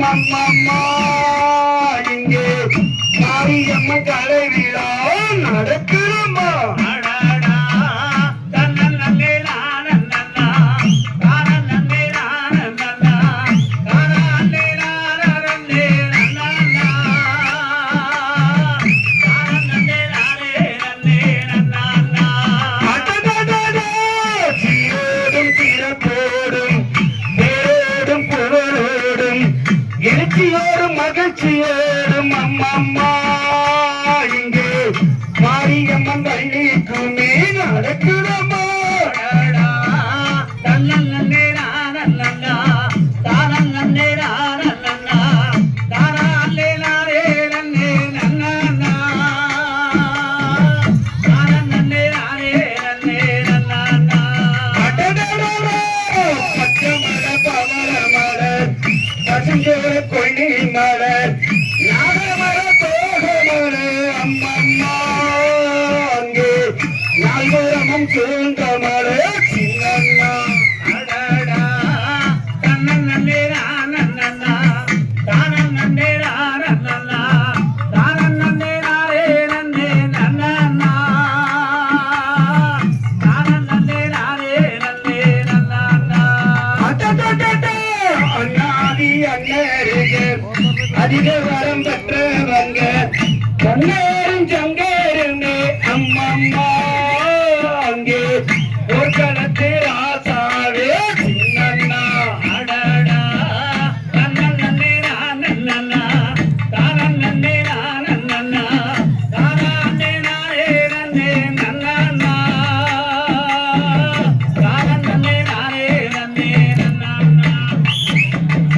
அம்மம்மா இங்கே மாரியம்மன் கலை விழா நடக்குதம்மா. மகிழ்ச்சியோடும் அம்மம்மா இங்கே மாரியம்மன் வள்ளிக்குமே நடக்குதம்மா. கொள்ளி மலர் நாகமர தோகமலர் அம்மம்மா அங்கே நால்வரமும் சூழ்ந்த மலர் சின்னண்ணா. அதிக வரம்